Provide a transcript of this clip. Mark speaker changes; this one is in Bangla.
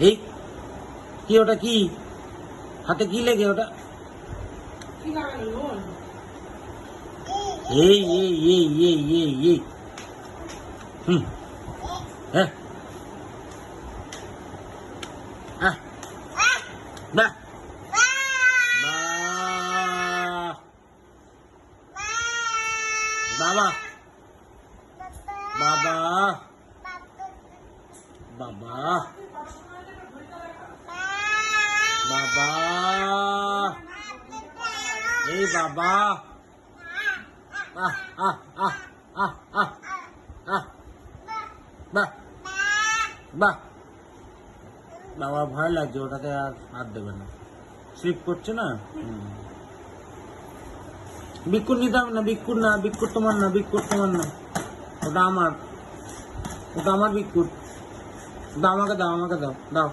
Speaker 1: এই কি ওটা, কি হাতে কি লেগে ওটা? এই এই এই এই এই এই হ্যাঁ বাহ বাবা বাবা বাবা বাবা এই বাবা আহ আহ আহ আহ আহ আহ বাহ বাহ বাবা ভয় লাগছে, ওটাতে আর হাত দেবে না, স্লিপ করছে না। বিস্কুট নিতে হবে না, বিস্কুট না, বিস্কুট তোমার না, বিস্কুট তোমার না, ওটা আমার, ওটা আমার বিস্কুট। দাও আমাকে, দাও আমাকে, দাও দাও।